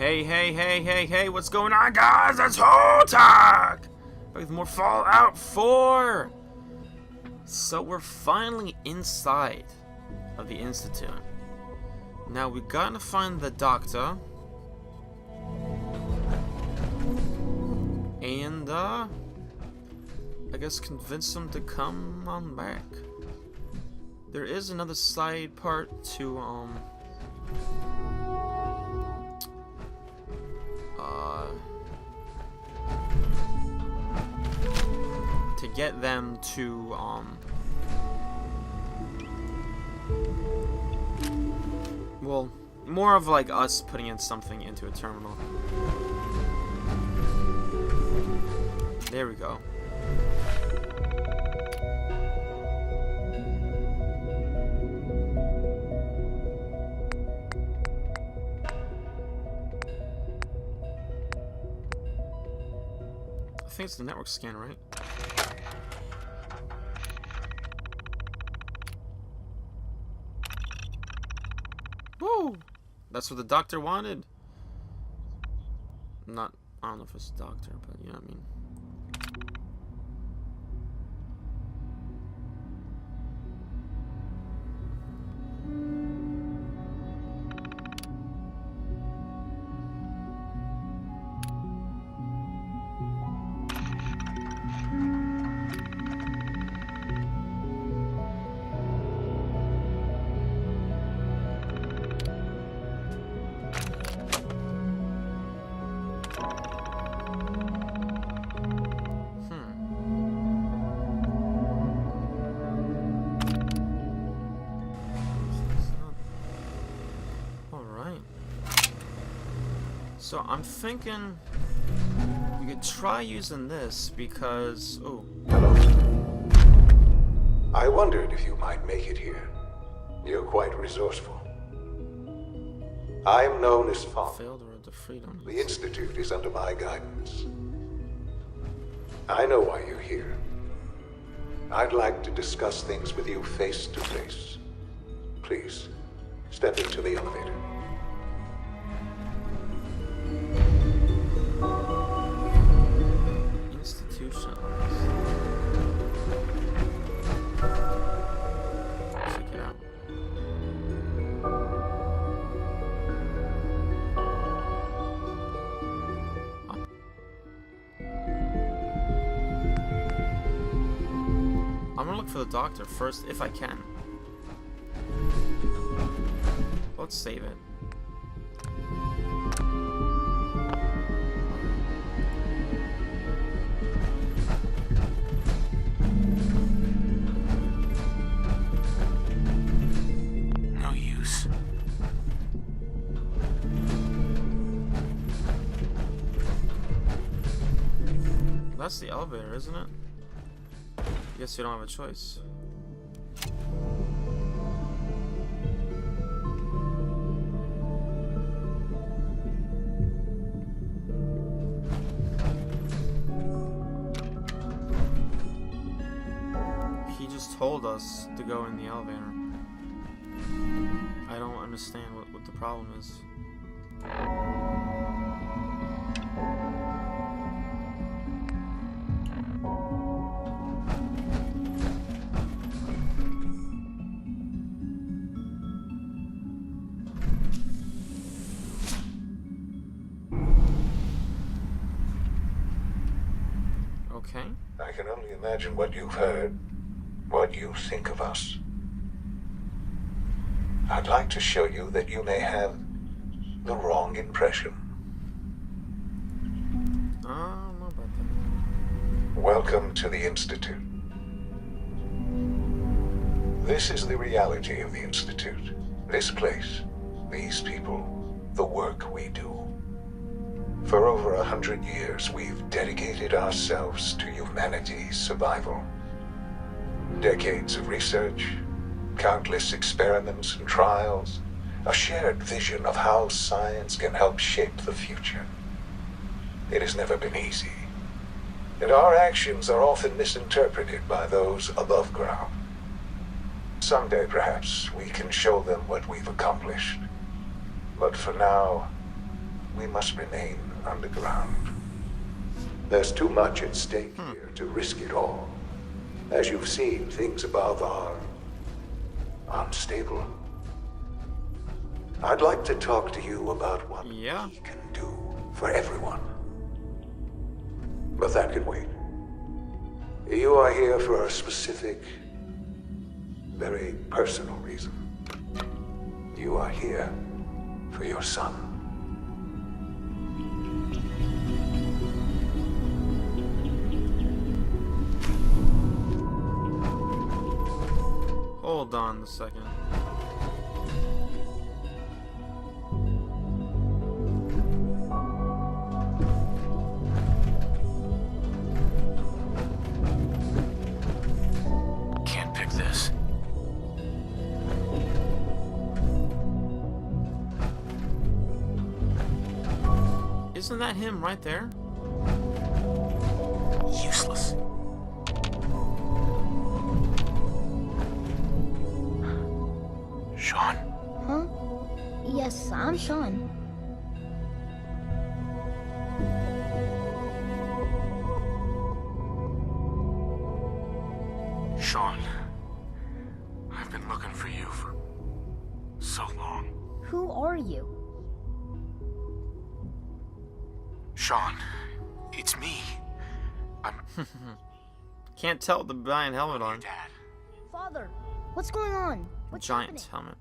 Hey, what's going on, guys? It's Hotak! Back with more Fallout 4! So we're finally inside of the Institute. Now we gotta find the doctor. And, I guess convince him to come on back. There is another side part to, to get them to, well, more of like us putting in something into a terminal. There we go. I think it's the network scan, right? Woo! That's what the doctor wanted. I don't know if it's a doctor, but you know what I mean. So I'm thinking we could try using this because Hello. I wondered if you might make it here. You're quite resourceful. I am known as Falk. Failed Road to Freedom. The Institute is under my guidance. I know why you're here. I'd like to discuss things with you face to face. Please, step into the elevator. Institutions. Check it out. I'm gonna look for the doctor first if I can. Let's save it. That's the elevator, isn't it? Guess you don't have a choice. He just told us to go in the elevator. I don't understand what the problem is. Okay. I can only imagine what you've heard, what you think of us. I'd like to show you that you may have the wrong impression. I don't know about that. Welcome to the Institute. This is the reality of the Institute. This place, these people, the work we do. For over 100 years, we've dedicated ourselves to humanity's survival. Decades of research, countless experiments and trials, a shared vision of how science can help shape the future. It has never been easy, and our actions are often misinterpreted by those above ground. Someday, perhaps, we can show them what we've accomplished. But for now, we must remain underground. There's too much at stake here to risk it all. As you've seen, things above are unstable. I'd like to talk to you about what we can do for everyone. But that can wait. You are here for a specific, very personal reason. You are here for your son. Hold on a second. Can't pick this. Isn't that him right there? Useless. Sean? Huh? Yes, I'm Sean. Sean, I've been looking for you for so long. Who are you? Sean, it's me. I'm Can't tell with the giant helmet your on. dad. Father, what's going on? What's Giant's happening? helmet.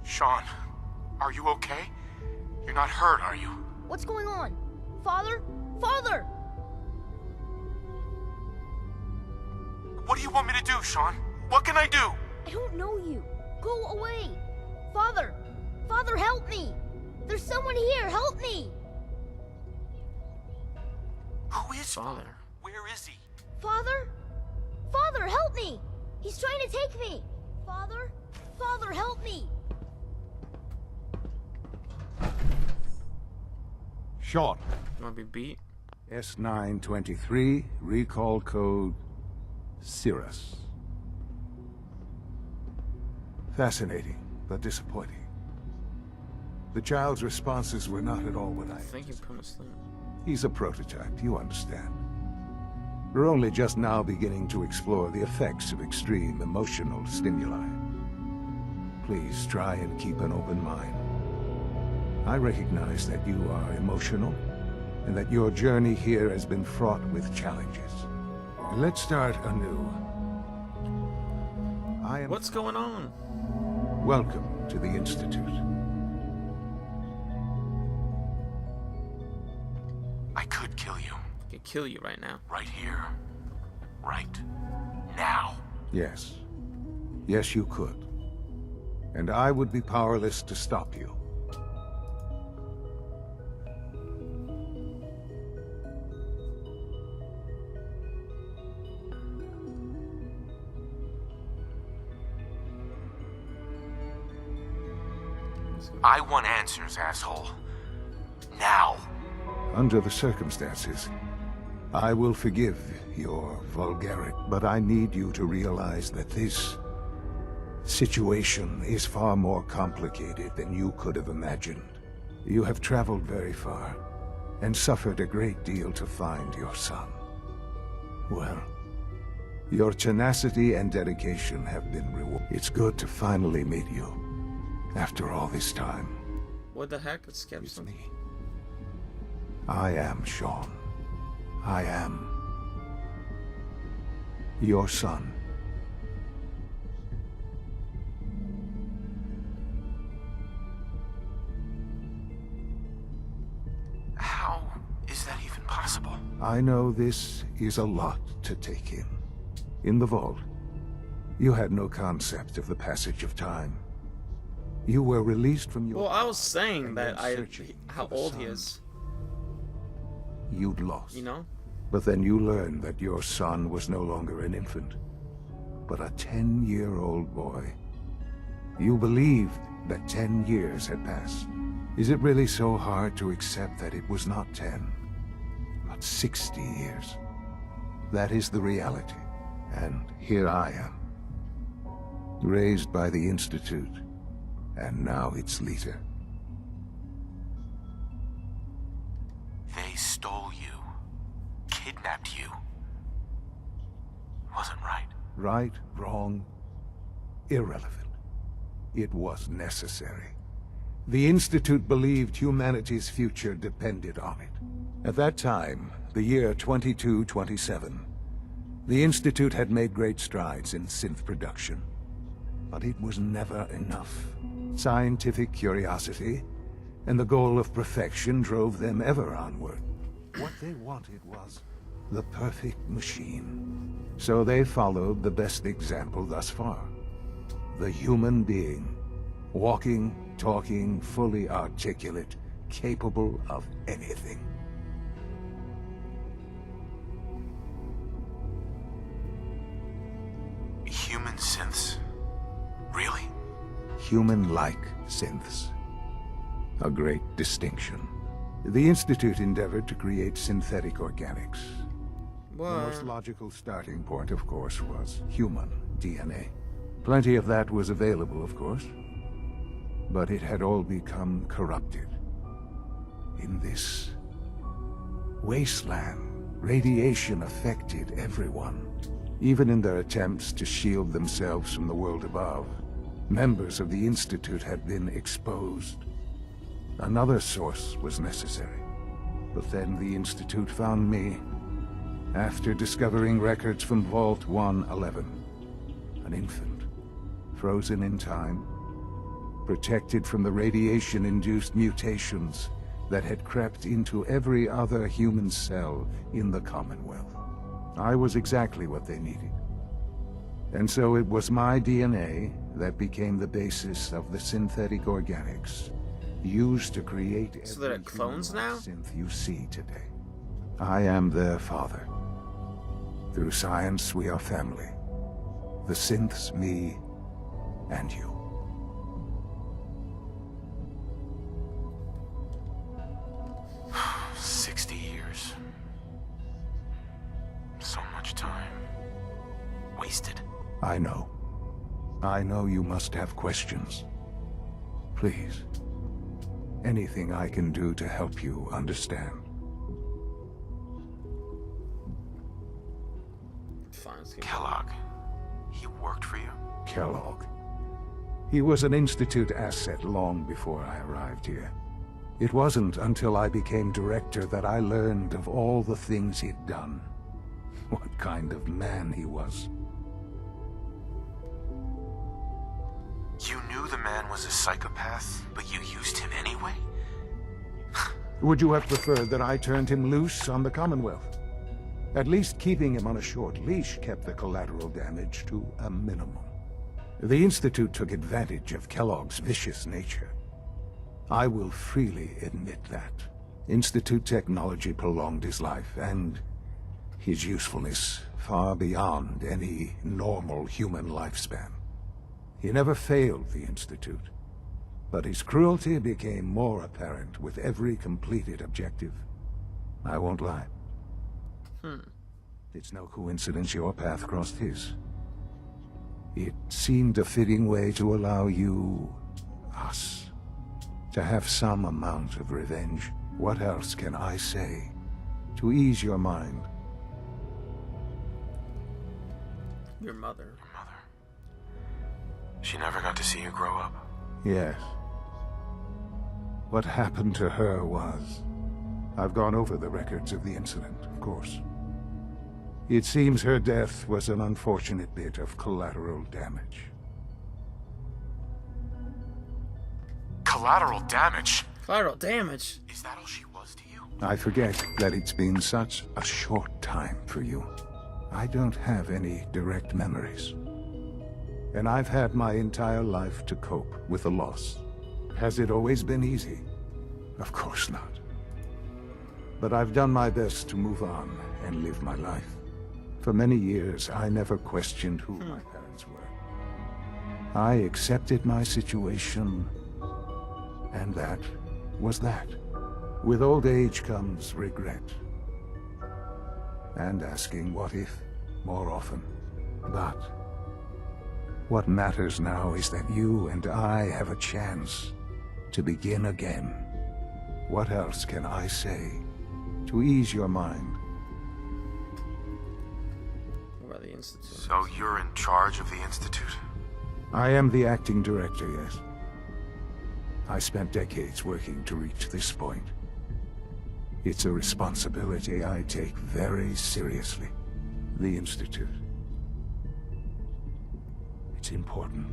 Sean, are you okay? You're not hurt, are you? What's going on? Father? Father! What do you want me to do, Sean? What can I do? I don't know you. Go away. Father! Father, help me! There's someone here, help me! Who is Father. Where is he? Father? Father, help me! He's trying to take me! Father? Father, help me! Sean, You wanna be beat? S923, recall code Cirrus. Fascinating, but disappointing. The child's responses were not at all what I I think you anticipated. put him to sleep. He's a prototype, you understand. We're only just now beginning to explore the effects of extreme emotional stimuli. Please try and keep an open mind. I recognize that you are emotional, and that your journey here has been fraught with challenges. Let's start anew. I am... What's going on? Welcome to the Institute. I could kill you. I could kill you right now. Right here. Right now. Yes. Yes, you could. And I would be powerless to stop you. I want answers, asshole. Now. Under the circumstances, I will forgive your vulgarity, but I need you to realize that this situation is far more complicated than you could have imagined. You have traveled very far, and suffered a great deal to find your son. Well, your tenacity and dedication have been rewarded. It's good to finally meet you, after all this time. What the heck? It's It's Skepson. me. I am Sean. I am your son. How is that even possible? I know this is a lot to take in. In the vault, you had no concept of the passage of time. You were released from your... Well, I was saying and that went searching how for the old he sun. is. You'd lost. You know? But then you learned that your son was no longer an infant, but a 10-year-old boy. You believed that 10 years had passed. Is it really so hard to accept that it was not 10, but 60 years? That is the reality, and here I am, raised by the Institute, and now its leader. They stole you. Kidnapped you. Wasn't right. Right, wrong, irrelevant. It was necessary. The Institute believed humanity's future depended on it. At that time, the year 2227, the Institute had made great strides in synth production. But it was never enough. Scientific curiosity and the goal of perfection drove them ever onward. What they wanted was the perfect machine. So they followed the best example thus far. The human being. Walking, talking, fully articulate, capable of anything. Human synths? Really? Human-like synths. A great distinction. The Institute endeavored to create synthetic organics. The most logical starting point, of course, was human DNA. Plenty of that was available, of course. But it had all become corrupted. In this wasteland, radiation affected everyone. Even in their attempts to shield themselves from the world above, members of the Institute had been exposed. Another source was necessary. But then the Institute found me, after discovering records from Vault 111. An infant, frozen in time, protected from the radiation-induced mutations that had crept into every other human cell in the Commonwealth. I was exactly what they needed. And so it was my DNA that became the basis of the synthetic organics used to create So they're clones now? synth you see today. I am their father. Through science, we are family. The synths, me, and you. Wasted. I know. I know you must have questions. Please. Anything I can do to help you understand. Fine, Kellogg. He worked for you? Kellogg. He was an Institute asset long before I arrived here. It wasn't until I became director that I learned of all the things he'd done. What kind of man he was. You knew the man was a psychopath, but you used him anyway? Would you have preferred that I turned him loose on the Commonwealth? At least keeping him on a short leash kept the collateral damage to a minimum. The Institute took advantage of Kellogg's vicious nature. I will freely admit that. Institute technology prolonged his life, and his usefulness far beyond any normal human lifespan. He never failed the Institute, but his cruelty became more apparent with every completed objective. I won't lie. It's no coincidence your path crossed his. It seemed a fitting way to allow you, us, to have some amount of revenge. What else can I say to ease your mind? Your mother. Your mother. She never got to see you grow up. Yes. What happened to her was... I've gone over the records of the incident, of course. It seems her death was an unfortunate bit of collateral damage. Collateral damage? Collateral damage? Is that all she was to you? I forget that it's been such a short time for you. I don't have any direct memories. And I've had my entire life to cope with the loss. Has it always been easy? Of course not. But I've done my best to move on and live my life. For many years, I never questioned who my parents were. I accepted my situation, and that was that. With old age comes regret. And asking what if more often. But What matters now is that you and I have a chance to begin again. What else can I say to ease your mind? What about the Institute? So you're in charge of the Institute? I am the acting director, yes. I spent decades working to reach this point. It's a responsibility I take very seriously. The Institute. It's important.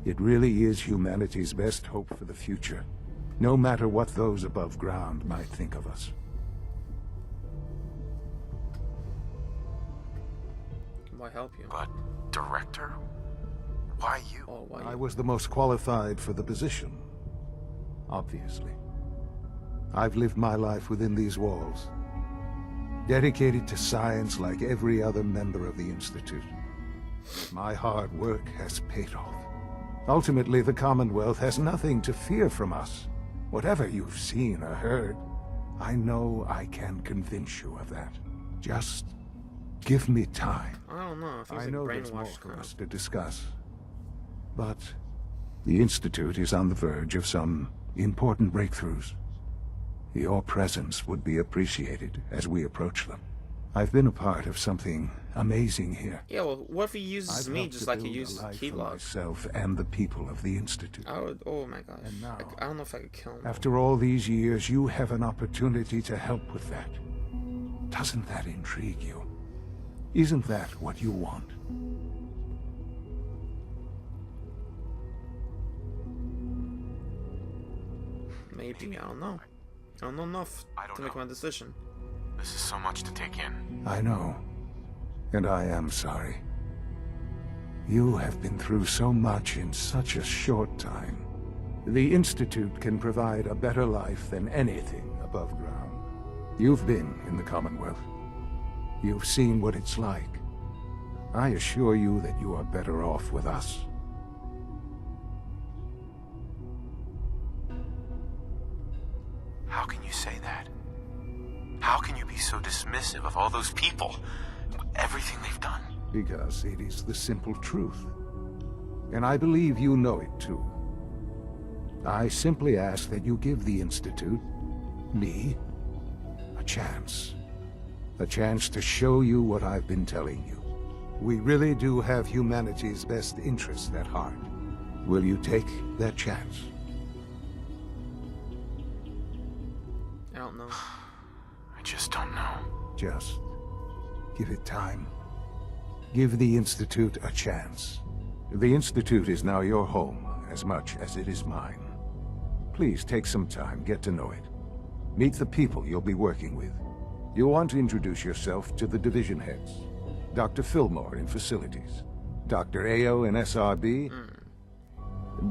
It really is humanity's best hope for the future, no matter what those above ground might think of us. Why help you? But director? Why you? Oh, why I you? was the most qualified for the position, obviously. I've lived my life within these walls, dedicated to science like every other member of the Institute. My hard work has paid off. Ultimately, the Commonwealth has nothing to fear from us. Whatever you've seen or heard, I know I can convince you of that. Just give me time. I don't know. It feels I like know there's more brainwashed for crap. us to discuss. But the Institute is on the verge of some important breakthroughs. Your presence would be appreciated as we approach them. I've been a part of something amazing here. Yeah, well, what if he uses I've me helped just to like he build a uses life for Keylog? myself and the people of the Institute. I would. Oh my gosh. And now- I don't know if I could kill him. After all these years, you have an opportunity to help with that. Doesn't that intrigue you? Isn't that what you want? Maybe. I don't know. I don't know enough I don't to make know. my decision. This is so much to take in. I know. And I am sorry. You have been through so much in such a short time. The Institute can provide a better life than anything above ground. You've been in the Commonwealth. You've seen what it's like. I assure you that you are better off with us. How can you say that? How can you be so dismissive of all those people? Everything they've done? Because it is the simple truth. And I believe you know it too. I simply ask that you give the Institute, me, a chance. A chance to show you what I've been telling you. We really do have humanity's best interests at heart. Will you take that chance? I don't know. I just don't know. Just give it time. Give the Institute a chance. The Institute is now your home as much as it is mine. Please take some time, get to know it. Meet the people you'll be working with. You'll want to introduce yourself to the division heads. Dr. Fillmore in Facilities, Dr. Ayo in SRB,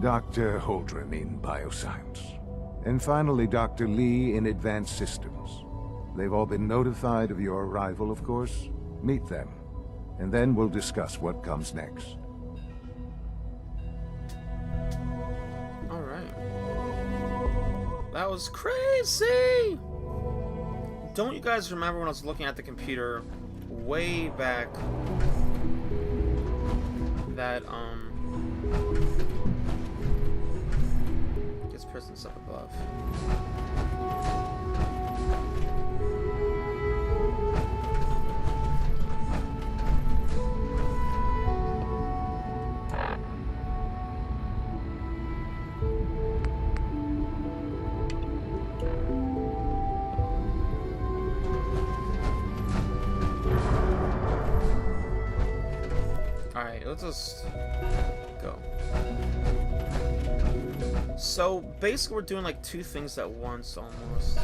Dr. Holdren in Bioscience, and finally Dr. Lee in Advanced Systems. They've all been notified of your arrival, of course. Meet them, and then we'll discuss what comes next. Alright. That was crazy! Don't you guys remember when I was looking at the computer way back that, gets prisons up above? Alright, let's just go. So, basically we're doing like two things at once, almost.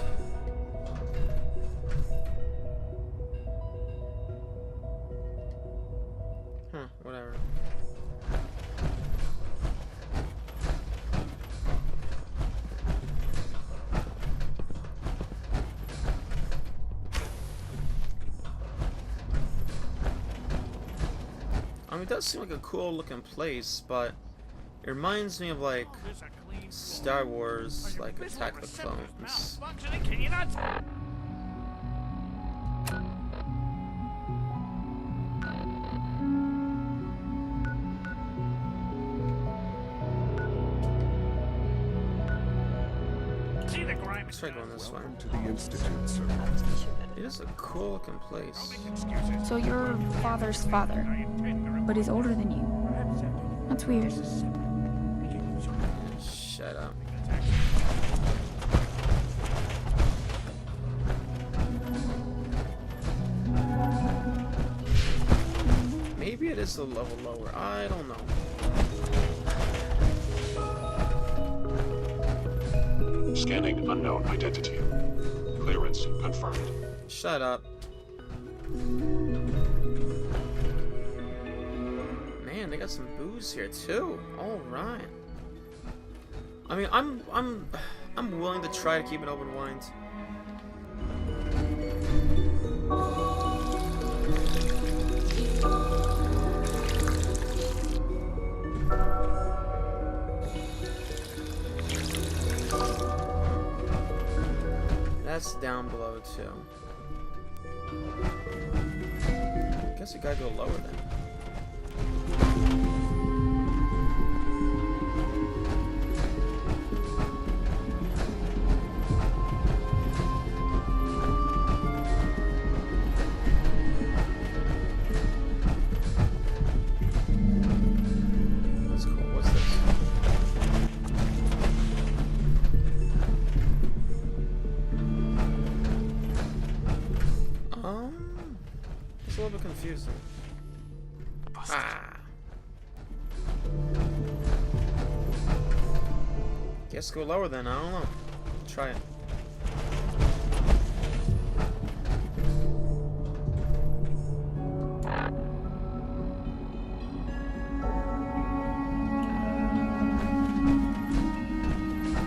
Whatever. I mean, it does seem like a cool looking place, but it reminds me of like Star Wars, like Attack the Clones. Can you not? Let's try going this way. Welcome to the Institute, sir. It is a cool looking place. So you're father's father, but he's older than you. That's weird. Shut up. Maybe it is a level lower. I don't know. Scanning unknown identity. Clearance confirmed. Shut up. Man, they got some booze here too. All right. I mean, I'm willing to try to keep an open mind. That's down below too. I guess we gotta go lower then. That's cool. What's this? It's a little bit confusing. Ah. Guess go lower then, I don't know. Try it.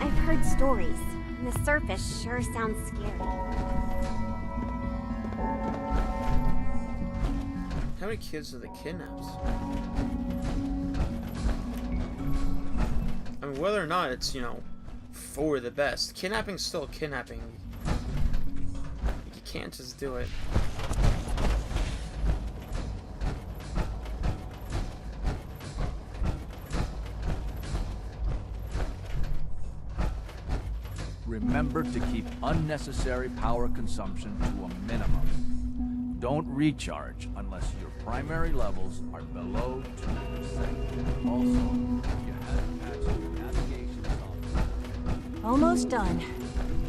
I've heard stories, and the surface sure sounds scary. How many kids are they kidnapped? I mean, whether or not it's, you know, for the best. Kidnapping's still kidnapping. You can't just do it. Remember to keep unnecessary power consumption to a minimum. Don't recharge unless your primary levels are below 2%. Also, you haven't patched your navigation software. Almost done.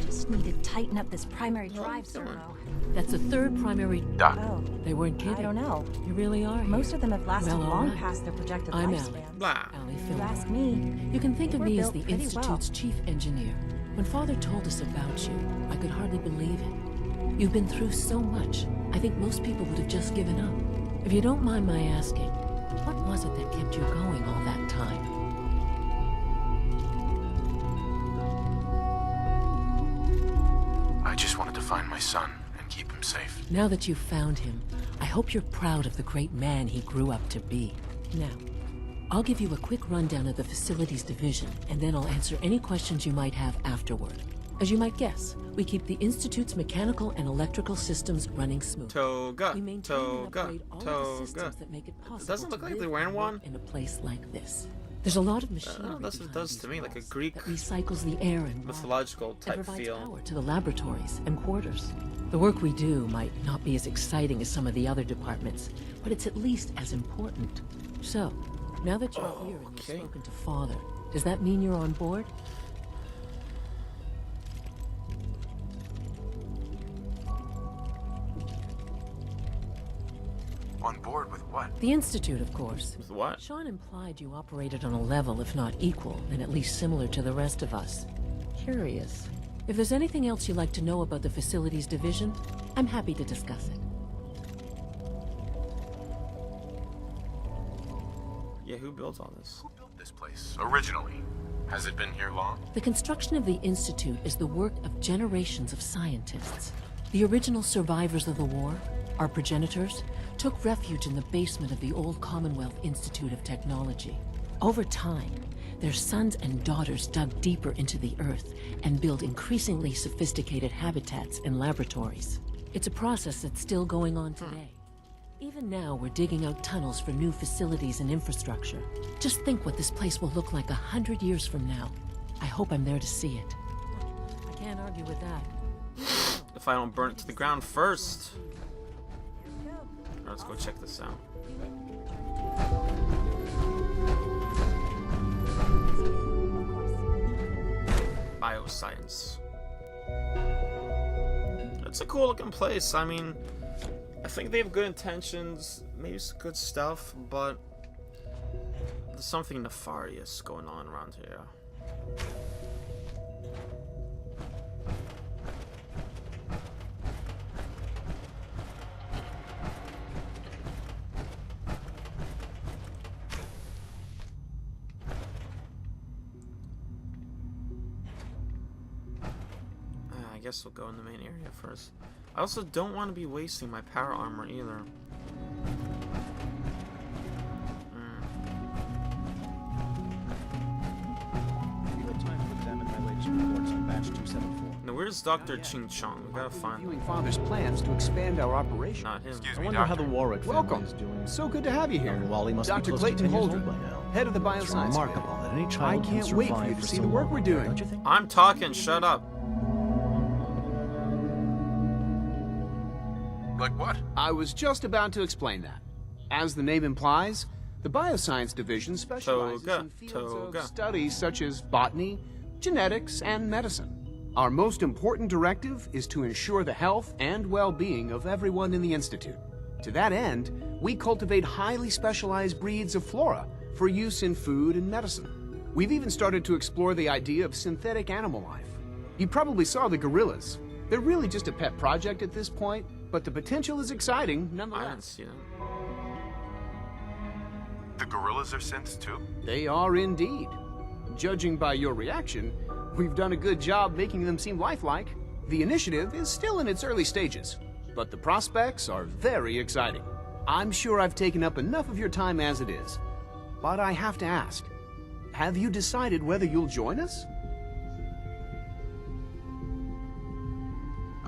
Just need to tighten up this primary drive servo. That's the third primary. Doc. Oh, They weren't kidding. I don't know. You really are. Most of them have lasted Well, all long right. past their projected I'm lifespan. Blah. Allie You Fillmore. ask me. You can think of We're me as built the pretty Institute's chief engineer. When Father told us about you, I could hardly believe it. You've been through so much, I think most people would have just given up. If you don't mind my asking, what was it that kept you going all that time? I just wanted to find my son and keep him safe. Now that you've found him, I hope you're proud of the great man he grew up to be. Now, I'll give you a quick rundown of the facilities division, and then I'll answer any questions you might have afterward. As you might guess, we keep the Institute's mechanical and electrical systems running smooth. Toga, We maintain and toga, upgrade all of the toga. systems that make it possible Doesn't look to like live they're wearing and one. work in a place like this. There's a lot of machinery that's what it behind does these to me, like a walls Greek that recycles the air and water mythological and type provides feel. power to the laboratories and quarters. The work we do might not be as exciting as some of the other departments, but it's at least as important. So, now that you're here and okay. you've spoken to Father, does that mean you're on board? On board with what? The Institute, of course. With what? Sean implied you operated on a level, if not equal, then at least similar to the rest of us. Curious. If there's anything else you'd like to know about the facilities division, I'm happy to discuss it. Yeah, who built all this? Who built this place originally? Has it been here long? The construction of the Institute is the work of generations of scientists. The original survivors of the war, our progenitors, took refuge in the basement of the old Commonwealth Institute of Technology. Over time, their sons and daughters dug deeper into the earth and built increasingly sophisticated habitats and laboratories. It's a process that's still going on today. Even now, we're digging out tunnels for new facilities and infrastructure. Just think what this place will look like 100 years from now. I hope I'm there to see it. I Can't argue with that. If I don't burn it to the ground first. Alright, let's go check this out. Bioscience. It's a cool looking place. I mean, I think they have good intentions, maybe some good stuff, but there's something nefarious going on around here. I guess we'll go in the main area first. I also don't want to be wasting my power armor either. You had time to examine my latest reports on batch 274. Now where's Dr. Ching Chong? We gotta find him. Father's plans to expand our operation. Not him. I wonder how the Warwick family is doing. So good to have you here. Wally must Dr. Clayton Holder, head of the bioscience. It's remarkable that any child I can't wait for you to see the work we're doing. Don't you think? I'm talking. Shut up. Like what? I was just about to explain that. As the name implies, the Bioscience Division specializes in fields of studies such as botany, genetics, and medicine. Our most important directive is to ensure the health and well-being of everyone in the Institute. To that end, we cultivate highly specialized breeds of flora for use in food and medicine. We've even started to explore the idea of synthetic animal life. You probably saw the gorillas. They're really just a pet project at this point, but the potential is exciting nonetheless. I didn't see them. The gorillas are synths too? They are indeed. Judging by your reaction, we've done a good job making them seem lifelike. The initiative is still in its early stages, but the prospects are very exciting. I'm sure I've taken up enough of your time as it is, but I have to ask, have you decided whether you'll join us?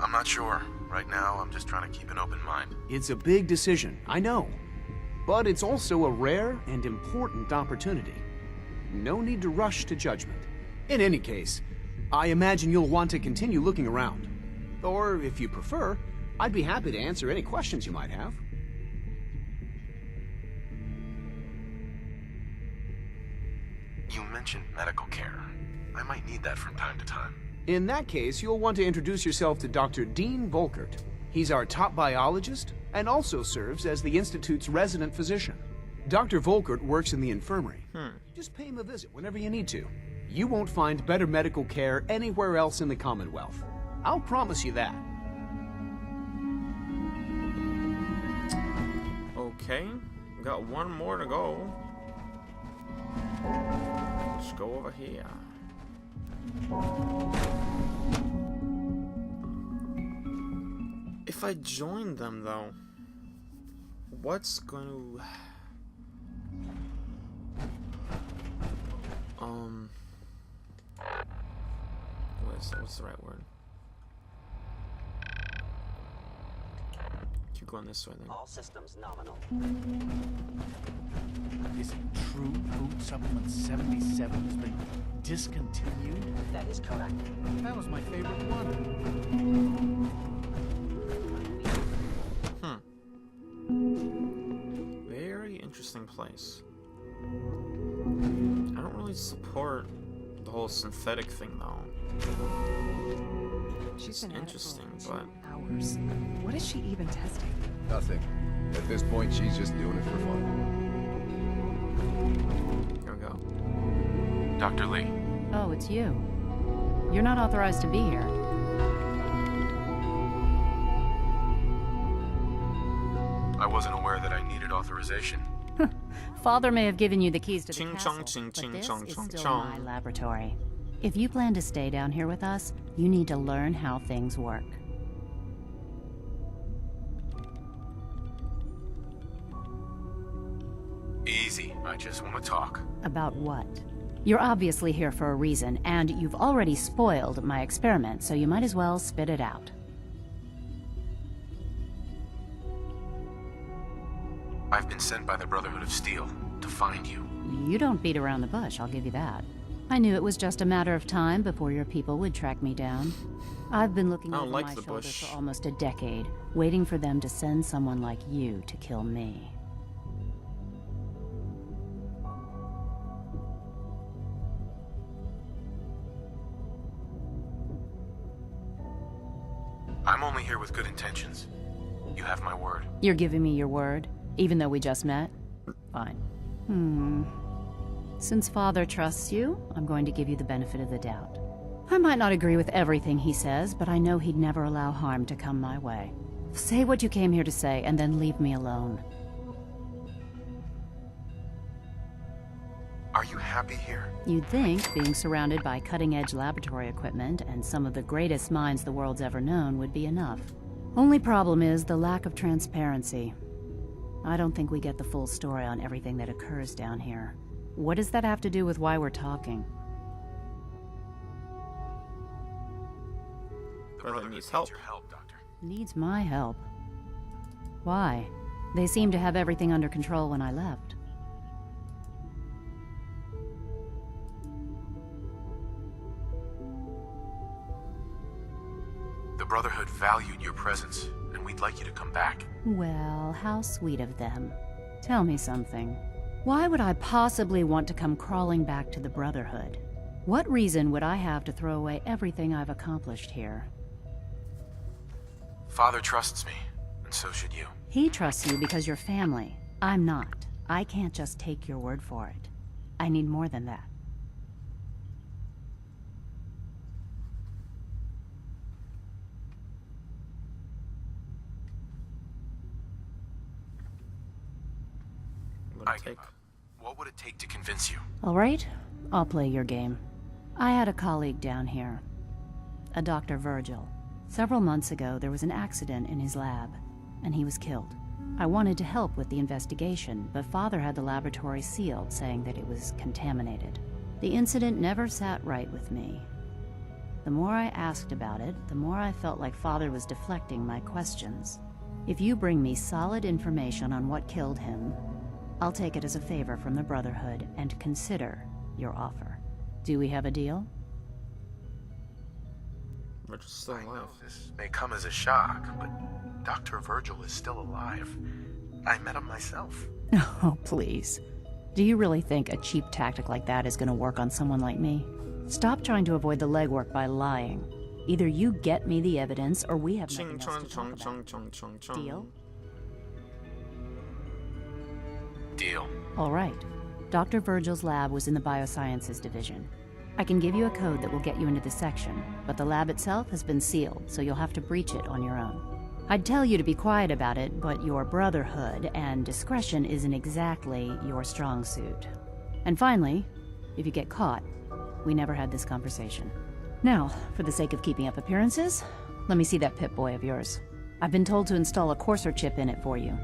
I'm not sure. Right now, I'm just trying to keep an open mind. It's a big decision, I know. But it's also a rare and important opportunity. No need to rush to judgment. In any case, I imagine you'll want to continue looking around. Or, if you prefer, I'd be happy to answer any questions you might have. You mentioned medical care. I might need that from time to time. In that case, you'll want to introduce yourself to Dr. Dean Volkert. He's our top biologist and also serves as the Institute's resident physician. Dr. Volkert works in the infirmary. Just pay him a visit whenever you need to. You won't find better medical care anywhere else in the Commonwealth. I'll promise you that. Okay, we got one more to go. Let's go over here. If I join them, though, what's going to... What's the right word? Keep going this way, then. All systems nominal. Is it true Food Supplement 77 has been discontinued? That is correct. That was my favorite one. Very interesting place. I don't really support the whole synthetic thing, though. She's been interesting, at it but... for hours. What is she even testing? Nothing. At this point, she's just doing it for fun. Here we go. Dr. Lee. Oh, it's you. You're not authorized to be here. I wasn't aware that I needed authorization. Father may have given you the keys to the Ching castle, chong, ching but ching this chong is chong still chong. my laboratory. If you plan to stay down here with us, you need to learn how things work. Easy. I just want to talk. About what? You're obviously here for a reason, and you've already spoiled my experiment, so you might as well spit it out. I've been sent by the Brotherhood of Steel to find you. You don't beat around the bush, I'll give you that. I knew it was just a matter of time before your people would track me down. I've been looking over my shoulder for almost a decade, waiting for them to send someone like you to kill me. I'm only here with good intentions. You have my word. You're giving me your word, even though we just met? Fine. Since Father trusts you, I'm going to give you the benefit of the doubt. I might not agree with everything he says, but I know he'd never allow harm to come my way. Say what you came here to say, and then leave me alone. Are you happy here? You'd think being surrounded by cutting-edge laboratory equipment and some of the greatest minds the world's ever known would be enough. Only problem is the lack of transparency. I don't think we get the full story on everything that occurs down here. What does that have to do with why we're talking? The Brotherhood needs help. Your help, Doctor. Needs my help. Why? They seemed to have everything under control when I left. The Brotherhood valued your presence, and we'd like you to come back. Well, how sweet of them. Tell me something. Why would I possibly want to come crawling back to the Brotherhood? What reason would I have to throw away everything I've accomplished here? Father trusts me, and so should you. He trusts you because you're family. I'm not. I can't just take your word for it. I need more than that. What would it take to convince you? All right, I'll play your game. I had a colleague down here, a Dr. Virgil. Several months ago, there was an accident in his lab, and he was killed. I wanted to help with the investigation, but Father had the laboratory sealed, saying that it was contaminated. The incident never sat right with me. The more I asked about it, the more I felt like Father was deflecting my questions. If you bring me solid information on what killed him, I'll take it as a favor from the Brotherhood and consider your offer. Do we have a deal? Virgil's still alive. I know this may come as a shock, but Dr. Virgil is still alive. I met him myself. Oh, please. Do you really think a cheap tactic like that is going to work on someone like me? Stop trying to avoid the legwork by lying. Either you get me the evidence, or we have nothing else to talk about. Deal? Deal. All right. Dr. Virgil's lab was in the Biosciences Division. I can give you a code that will get you into the section, but the lab itself has been sealed, so you'll have to breach it on your own. I'd tell you to be quiet about it, but your Brotherhood and discretion isn't exactly your strong suit. And finally, if you get caught, we never had this conversation. Now, for the sake of keeping up appearances, let me see that Pip-Boy of yours. I've been told to install a courser chip in it for you.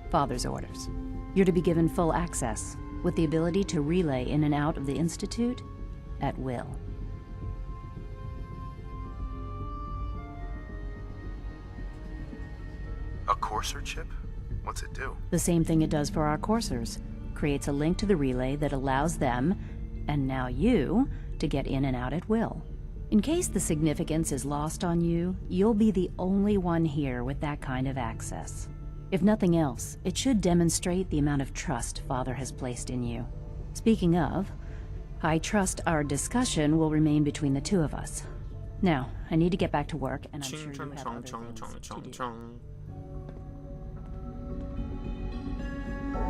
Father's orders. You're to be given full access, with the ability to relay in and out of the Institute at will. A courser chip? What's it do? The same thing it does for our coursers. Creates a link to the relay that allows them, and now you, to get in and out at will. In case the significance is lost on you, you'll be the only one here with that kind of access. If nothing else, it should demonstrate the amount of trust Father has placed in you. Speaking of, I trust our discussion will remain between the two of us. Now, I need to get back to work, and I'm sure you have other things to do.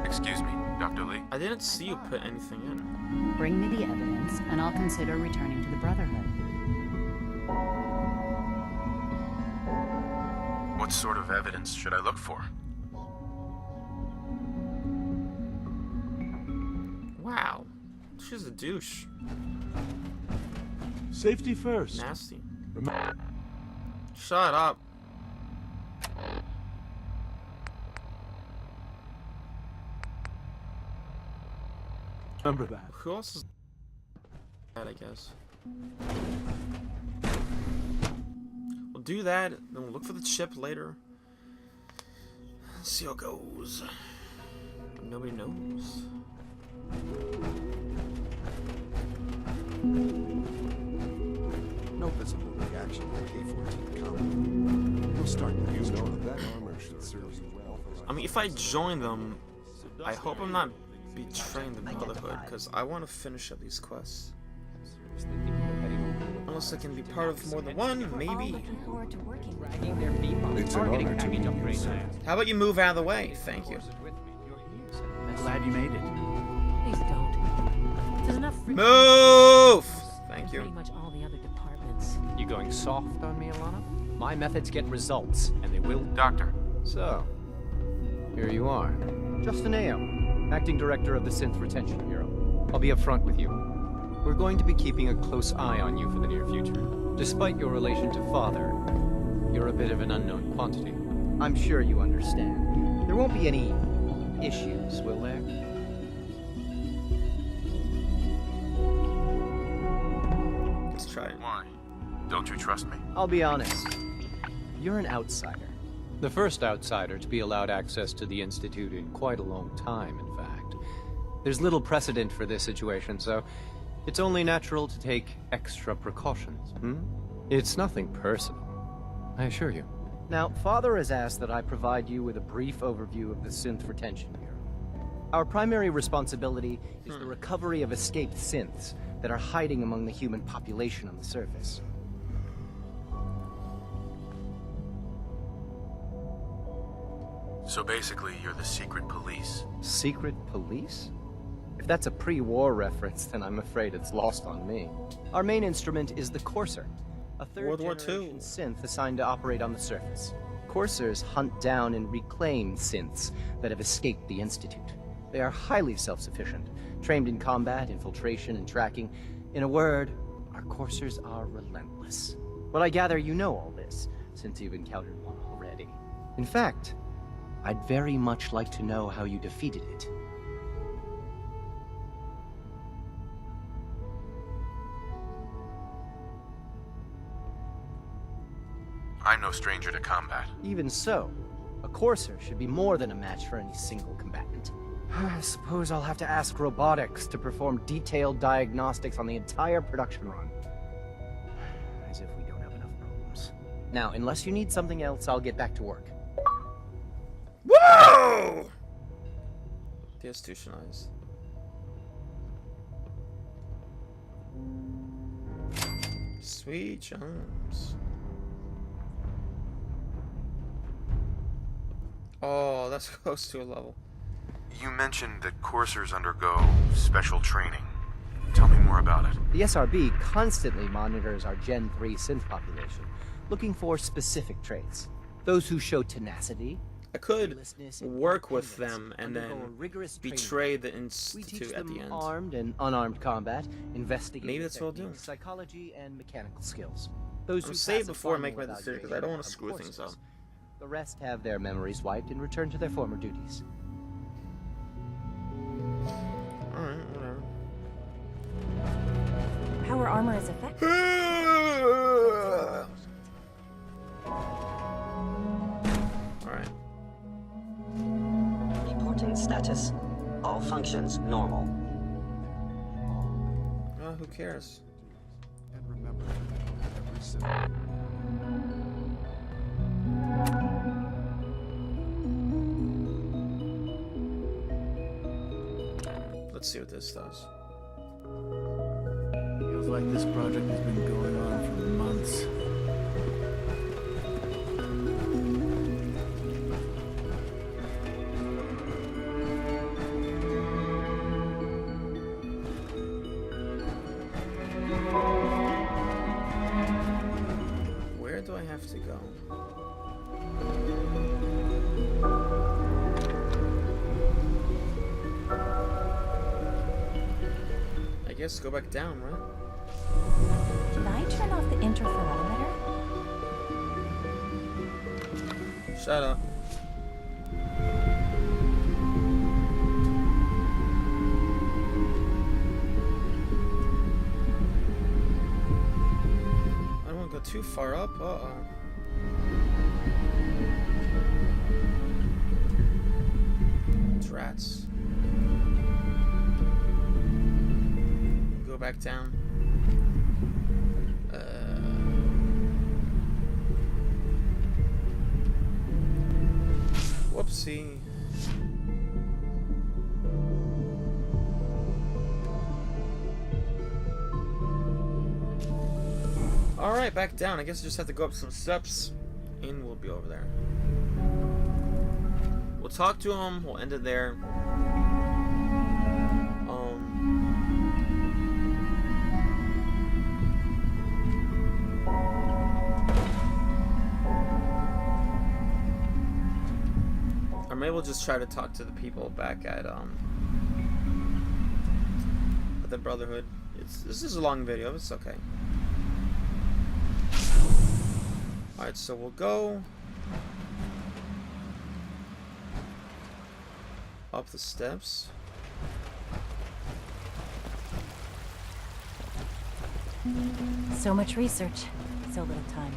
Excuse me, Dr. Lee. I didn't see you put anything in. Bring me the evidence, and I'll consider returning to the Brotherhood. What sort of evidence should I look for? Wow. She's a douche. Safety first. Nasty. Shut up. Remember that. Who else is that, I guess? We'll do that, then we'll look for the chip later. See how it goes. Nobody knows. No visible reaction to K-14 combat. We'll start with you know that armor should serve you well. I mean, if I join them, I hope I'm not betraying the Brotherhood, because I want to finish up these quests. Unless I can be part of more than one, maybe. It's an honor to meet you, sir. How about you move out of the way? Thank you. I'm glad you made it. Please don't. There's enough. Move! Thank you. Pretty much all the other departments. You going soft on me, Alana? My methods get results, and they will. Doctor. So, here you are. Justin Ayo, Acting Director of the Synth Retention Bureau. I'll be upfront with you. We're going to be keeping a close eye on you for the near future. Despite your relation to Father, you're a bit of an unknown quantity. I'm sure you understand. There won't be any issues, will there? Let's try it. Why? Don't you trust me? I'll be honest. You're an outsider. The first outsider to be allowed access to the Institute in quite a long time, in fact. There's little precedent for this situation, so it's only natural to take extra precautions, It's nothing personal, I assure you. Now, Father has asked that I provide you with a brief overview of the Synth Retention Bureau. Our primary responsibility is the recovery of escaped synths that are hiding among the human population on the surface. So basically, you're the secret police. Secret police? If that's a pre-war reference, then I'm afraid it's lost on me. Our main instrument is the Courser, a third-generation synth assigned to operate on the surface. Coursers hunt down and reclaim synths that have escaped the Institute. They are highly self-sufficient, trained in combat, infiltration, and tracking. In a word, our Coursers are relentless. Well, I gather you know all this, since you've encountered one already. In fact, I'd very much like to know how you defeated it. I'm no stranger to combat. Even so, a Courser should be more than a match for any single combatant. I suppose I'll have to ask robotics to perform detailed diagnostics on the entire production run. As if we don't have enough problems. Now, unless you need something else, I'll get back to work. Whoa! Deinstitutionalized. Sweet Jones. Oh, that's close to a level. You mentioned that coursers undergo special training. Tell me more about it. The SRB constantly monitors our Gen 3 synth population, looking for specific traits. Those who show tenacity. I could work with them and then betray the Institute at the end. Armed and unarmed combat, investigating maybe that's what I'll do. Psychology and mechanical skills. Those I'm who saved before I make my decision because I don't want to screw things up. The rest have their memories wiped and return to their former duties. Alright, whatever. Power armor is effective. Alright. Reporting status. All functions normal. Who cares? And remember, every cell. Let's see what this does. Feels like this project has been going on for months. Where do I have to go? I guess go back down, right? Can I turn off the interferometer? Shut up. I don't want to go too far up. Uh-oh. Rats. Go back down. Whoopsie. Alright, back down. I guess I just have to go up some steps and we'll be over there. We'll talk to him, we'll end it there. Or maybe we'll just try to talk to the people back at the Brotherhood. This is a long video, it's okay. Alright, so we'll go up the steps. So much research, so little time.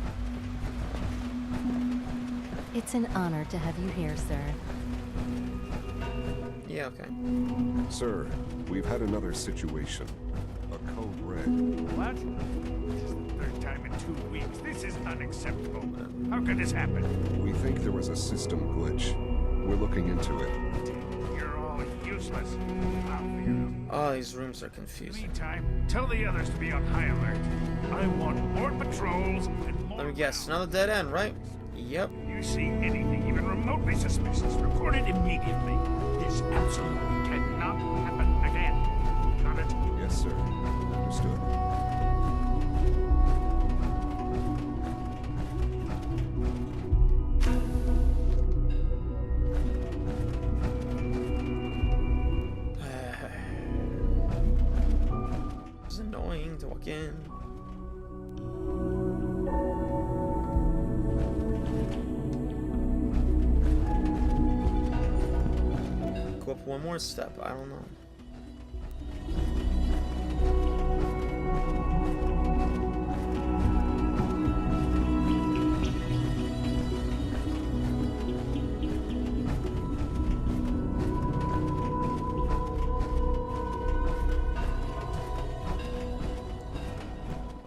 It's an honor to have you here, sir. Yeah, okay. Sir, we've had another situation. A code red. What? This is the third time in 2 weeks. This is unacceptable. How could this happen? We think there was a system glitch. We're looking into it. You're all useless. I'll figure it out. Oh, these rooms are confusing. Meantime, tell the others to be on high alert. I want more patrols and more... Let me guess, another dead end, right? Yep. You see anything even remotely suspicious, report it immediately. This absolutely cannot happen again. Got it? Yes, sir. Understood. It's annoying to walk in. Go up one more step, I don't know.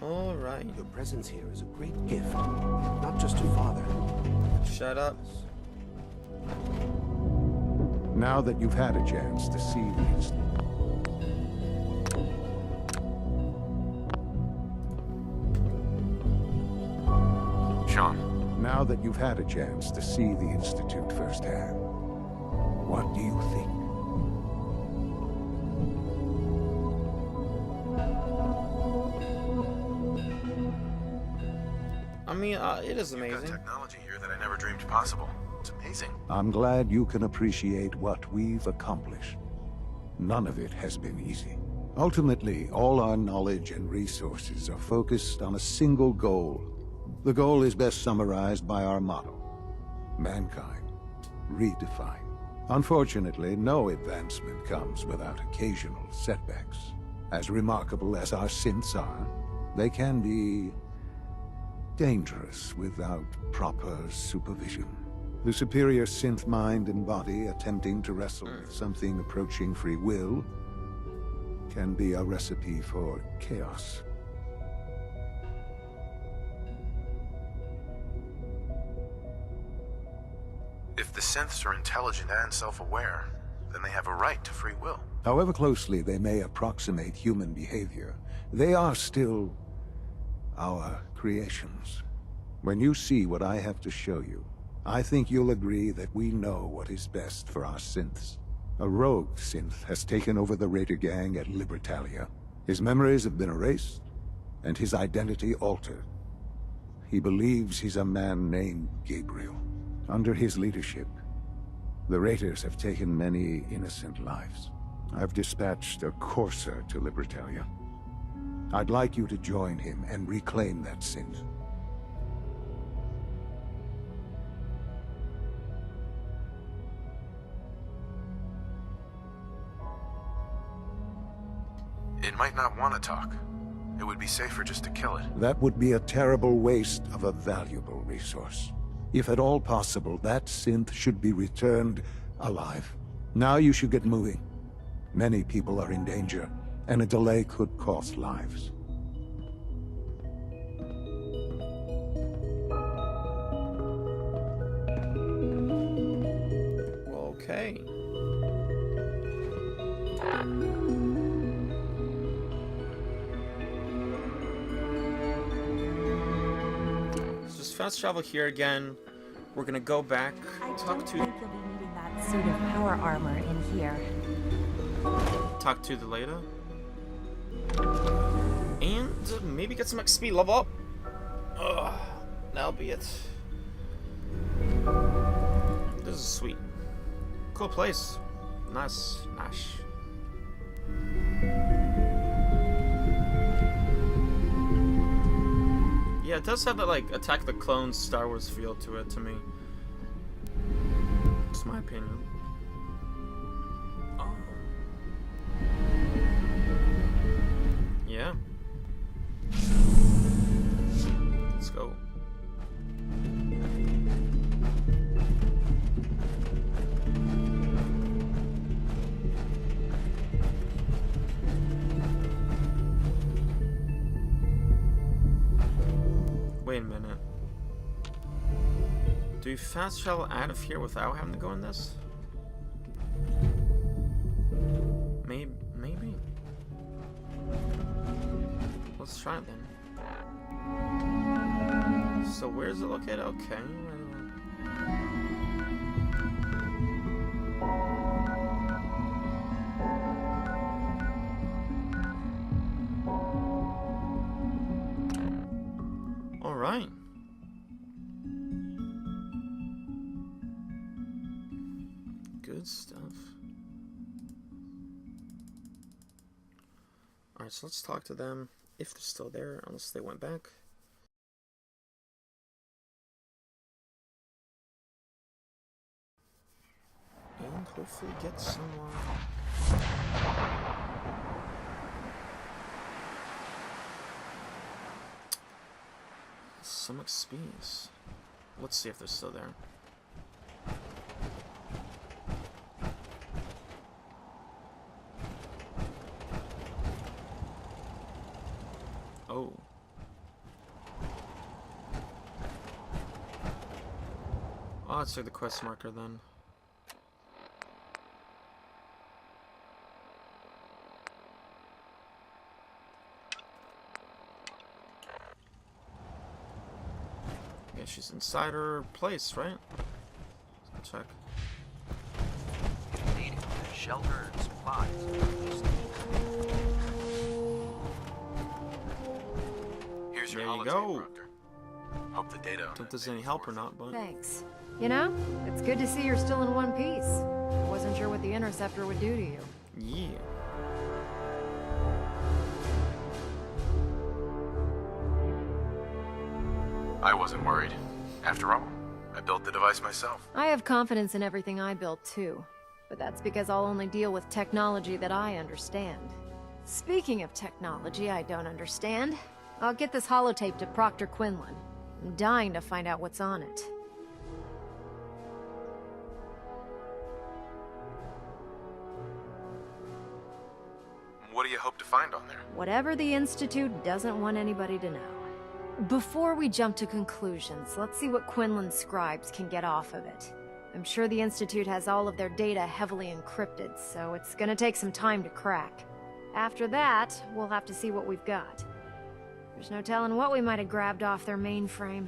Alright. Your presence here is a great gift, not just to Father. Shut up. Now that you've had a chance to see these... Sean. Now that you've had a chance to see the Institute firsthand, what do you think? I mean, it is amazing. You've got technology here that I never dreamed possible. It's amazing. I'm glad you can appreciate what we've accomplished. None of it has been easy. Ultimately, all our knowledge and resources are focused on a single goal. The goal is best summarized by our motto: mankind, redefined. Unfortunately, no advancement comes without occasional setbacks. As remarkable as our synths are, they can be dangerous without proper supervision. The superior synth mind and body attempting to wrestle with something approaching free will can be a recipe for chaos. If the synths are intelligent and self-aware, then they have a right to free will. However closely they may approximate human behavior, they are still our creations. When you see what I have to show you, I think you'll agree that we know what is best for our synths. A rogue synth has taken over the Raider gang at Libertalia. His memories have been erased, and his identity altered. He believes he's a man named Gabriel. Under his leadership, the Raiders have taken many innocent lives. I've dispatched a courser to Libertalia. I'd like you to join him and reclaim that synth. It might not want to talk. It would be safer just to kill it. That would be a terrible waste of a valuable resource. If at all possible, that synth should be returned alive. Now you should get moving. Many people are in danger, and a delay could cost lives. Okay. Let's just fast travel here again. We're gonna go back, talk to... I think you'll be needing that suit of power armor in here. Talk to the Leda. And maybe get some XP, level up. Ugh, that'll be it. This is sweet. Cool place. Nice. Nice. Yeah, it does have that, like, Attack the Clones Star Wars feel to it, to me. It's my opinion. Oh. Yeah. Let's go. Wait a minute. Do we fast travel out of here without having to go in this? Maybe. Let's try it then. So where is it located? Okay. Alright. Good stuff. Alright, so let's talk to them, if they're still there, unless they went back. And hopefully get someone. Some XPs. Let's see if they're still there. Oh. Oh, let's check the quest marker then. Yeah, she's inside her place, right? Let's go check. Need shelter and supplies. Here's your There you holotape, go. Proctor. Hope the data on Don't know if that there's thing any is help or worth not, but... Thanks. You know, it's good to see you're still in one piece. I wasn't sure what the Interceptor would do to you. Yeah. I wasn't worried. After all, I built the device myself. I have confidence in everything I built too. But that's because I'll only deal with technology that I understand. Speaking of technology I don't understand, I'll get this holotape to Proctor Quinlan. I'm dying to find out what's on it. What do you hope to find on there? Whatever the Institute doesn't want anybody to know. Before we jump to conclusions, let's see what Quinlan's scribes can get off of it. I'm sure the Institute has all of their data heavily encrypted, so it's gonna take some time to crack. After that, we'll have to see what we've got. There's no telling what we might have grabbed off their mainframe.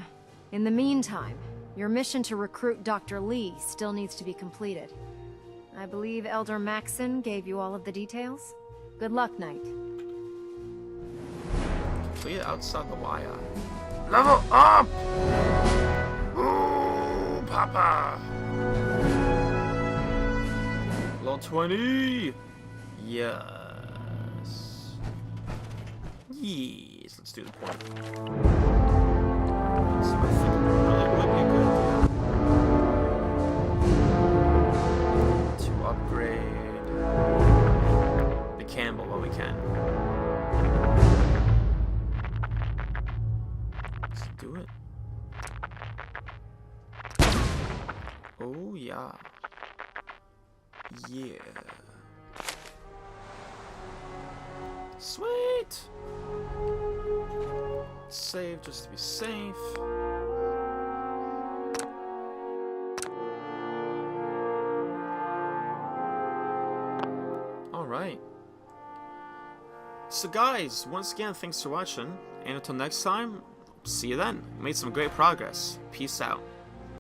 In the meantime, your mission to recruit Dr. Lee still needs to be completed. I believe Elder Maxon gave you all of the details? Good luck, Knight. Complete outside the wire. Level up! Ooh, Papa! Level 20! Yes. Yes, let's do the point. So I think it really would be a good idea to upgrade the Campbell while we can. Let's do it. Oh yeah. Yeah. Sweet! Save just to be safe. Alright. So guys, once again, thanks for watching, and until next time, see you then. We made some great progress. Peace out.